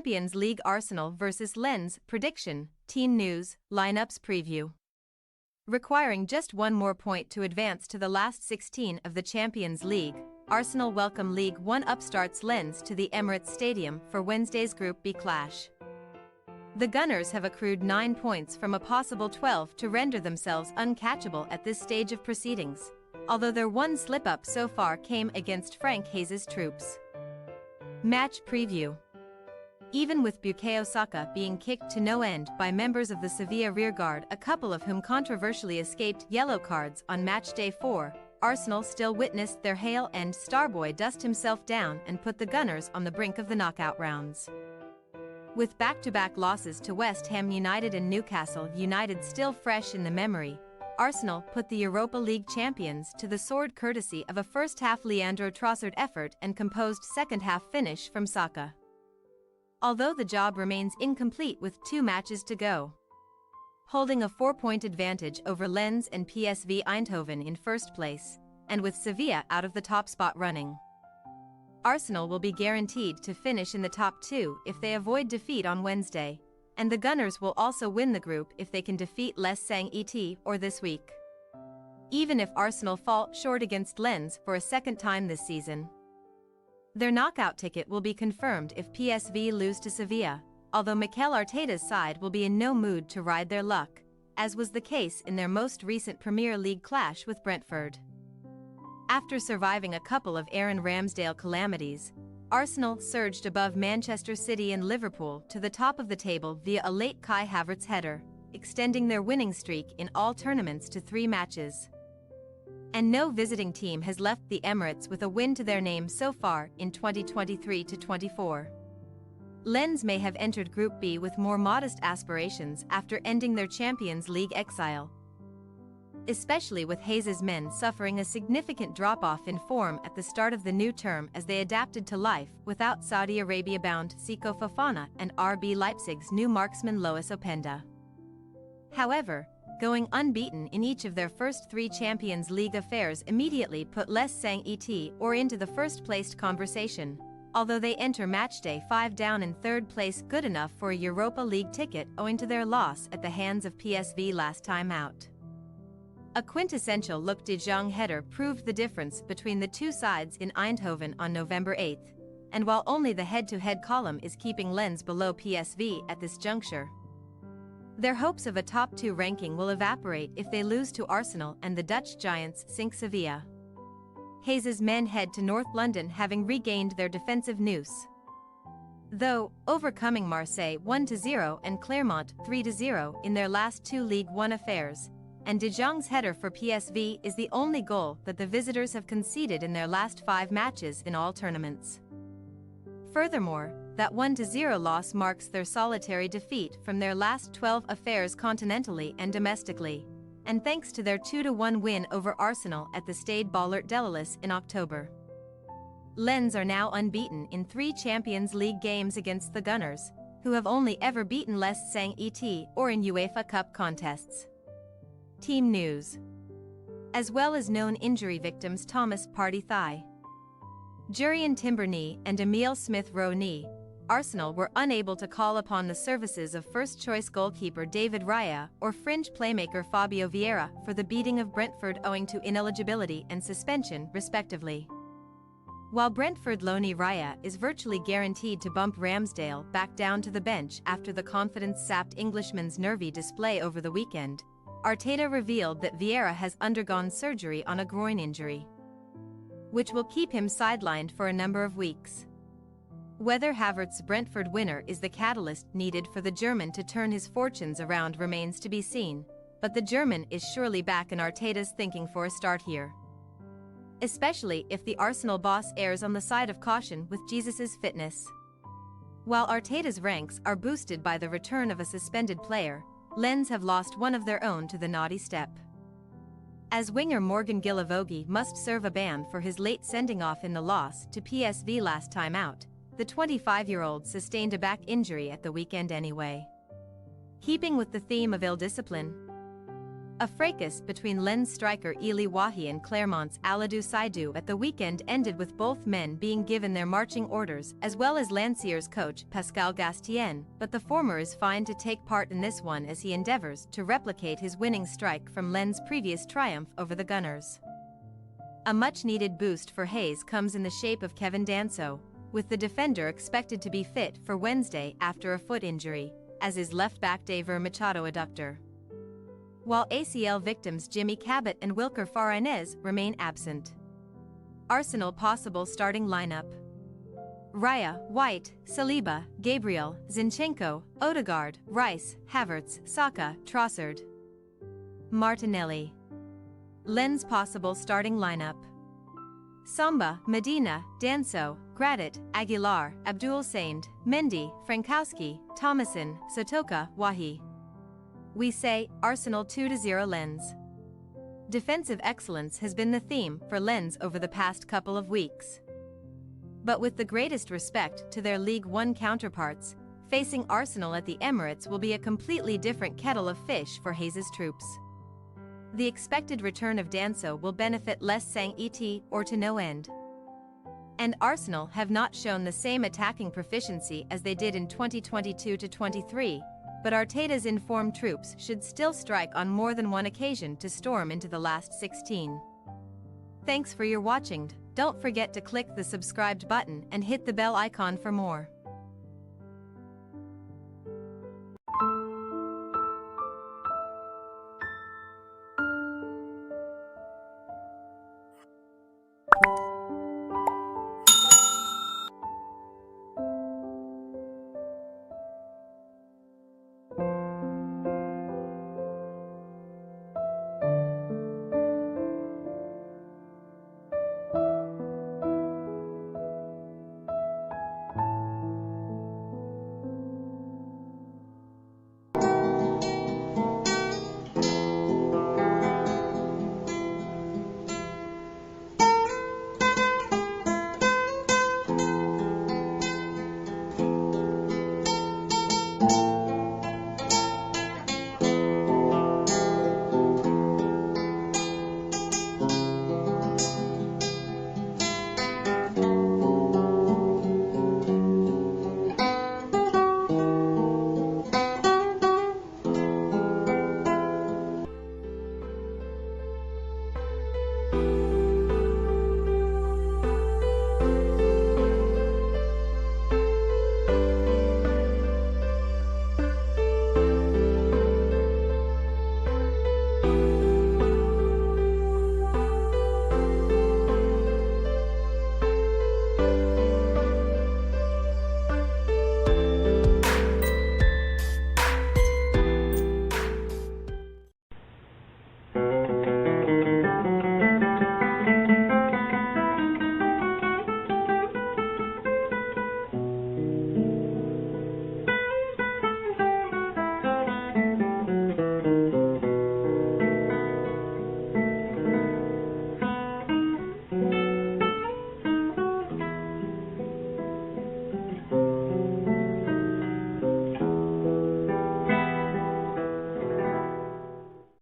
Champions League Arsenal vs Lens prediction, team news, lineups preview. Requiring just one more point to advance to the last 16 of the Champions League, Arsenal welcome Ligue 1 upstarts Lens to the Emirates Stadium for Wednesday's Group B clash. The Gunners have accrued 9 points from a possible 12 to render themselves uncatchable at this stage of proceedings, although their one slip-up so far came against Frank Hayes' troops. Match preview. Even with Bukayo Saka being kicked to no end by members of the Sevilla rearguard, a couple of whom controversially escaped yellow cards on match day 4, Arsenal still witnessed their hail-end starboy dust himself down and put the Gunners on the brink of the knockout rounds. With back-to-back losses to West Ham United and Newcastle United still fresh in the memory, Arsenal put the Europa League champions to the sword courtesy of a first-half Leandro Trossard effort and composed second-half finish from Saka. Although the job remains incomplete with 2 matches to go. Holding a 4-point advantage over Lens and PSV Eindhoven in first place, and with Sevilla out of the top spot running, Arsenal will be guaranteed to finish in the top 2 if they avoid defeat on Wednesday, and the Gunners will also win the group if they can defeat Les Saint-Étienne or this week. Even if Arsenal fall short against Lens for a second time this season, their knockout ticket will be confirmed if PSV lose to Sevilla, although Mikel Arteta's side will be in no mood to ride their luck, as was the case in their most recent Premier League clash with Brentford. After surviving a couple of Aaron Ramsdale calamities, Arsenal surged above Manchester City and Liverpool to the top of the table via a late Kai Havertz header, extending their winning streak in all tournaments to 3 matches. And no visiting team has left the Emirates with a win to their name so far in 2023-24. Lens may have entered Group B with more modest aspirations after ending their Champions League exile, especially with Hayes' men suffering a significant drop-off in form at the start of the new term as they adapted to life without Saudi Arabia-bound Seko Fofana and RB Leipzig's new marksman Lois Openda. However, going unbeaten in each of their first 3 Champions League affairs immediately put Les Saint-Étienne or into the first-placed conversation, although they enter matchday 5 down in 3rd place, good enough for a Europa League ticket owing to their loss at the hands of PSV last time out. A quintessential Luc de Jong header proved the difference between the 2 sides in Eindhoven on November 8, and while only the head-to-head column is keeping Lens below PSV at this juncture, their hopes of a top 2 ranking will evaporate if they lose to Arsenal and the Dutch giants sink Sevilla. Hayes' men head to North London having regained their defensive noose, though overcoming Marseille 1-0 and Clermont 3-0 in their last 2 Ligue 1 affairs, and De Jong's header for PSV is the only goal that the visitors have conceded in their last 5 matches in all tournaments. Furthermore, that 1-0 loss marks their solitary defeat from their last 12 affairs continentally and domestically, and thanks to their 2-1 win over Arsenal at the Stade Bollaert d'Elis in October. Lens are now unbeaten in 3 Champions League games against the Gunners, who have only ever beaten Les Saint-Étienne or in UEFA Cup contests. Team news. As well as known injury victims Thomas Partey thigh, Jurrien Timber knee and Emile Smith-Rowe knee, Arsenal were unable to call upon the services of first-choice goalkeeper David Raya or fringe playmaker Fabio Vieira for the beating of Brentford owing to ineligibility and suspension, respectively. While Brentford loanee Raya is virtually guaranteed to bump Ramsdale back down to the bench after the confidence-sapped Englishman's nervy display over the weekend, Arteta revealed that Vieira has undergone surgery on a groin injury, which will keep him sidelined for a number of weeks. Whether Havertz's Brentford winner is the catalyst needed for the German to turn his fortunes around remains to be seen, but the German is surely back in Arteta's thinking for a start here, especially if the Arsenal boss errs on the side of caution with Jesus' fitness. While Arteta's ranks are boosted by the return of a suspended player, Lens have lost one of their own to the naughty step, as winger Morgan Guilavogui must serve a ban for his late sending off in the loss to PSV last time out. The 25-year-old sustained a back injury at the weekend anyway. Keeping with the theme of ill discipline, A fracas between Lens striker Eli Wahi and Clermont's Aladou Saidou at the weekend ended with both men being given their marching orders, as well as Lanciers coach Pascal Gastien, but the former is fine to take part in this one as he endeavors to replicate his winning strike from Lens' previous triumph over the Gunners. A much-needed boost for Hayes comes in the shape of Kevin Danso, with the defender expected to be fit for Wednesday after a foot injury, as is left-back Daver Machado adductor, while ACL victims Jimmy Cabot and Wilker Faranez remain absent. Arsenal possible starting lineup: Raya, White, Saliba, Gabriel, Zinchenko, Odegaard, Rice, Havertz, Saka, Trossard, Martinelli. Lens possible starting lineup: Samba, Medina, Danso, Gradit, Aguilar, Abdul Samed, Mendy, Frankowski, Thomason, Sotoka, Wahi. We say, Arsenal 2-0 Lens. Defensive excellence has been the theme for Lens over the past couple of weeks. But with the greatest respect to their League One counterparts, facing Arsenal at the Emirates will be a completely different kettle of fish for Hayes' troops. The expected return of Danso will benefit Les Sang-et or to no end. And Arsenal have not shown the same attacking proficiency as they did in 2022-23, but Arteta's informed troops should still strike on more than one occasion to storm into the last 16. Thanks for your watching. Don't forget to click the subscribed button and hit the bell icon for more.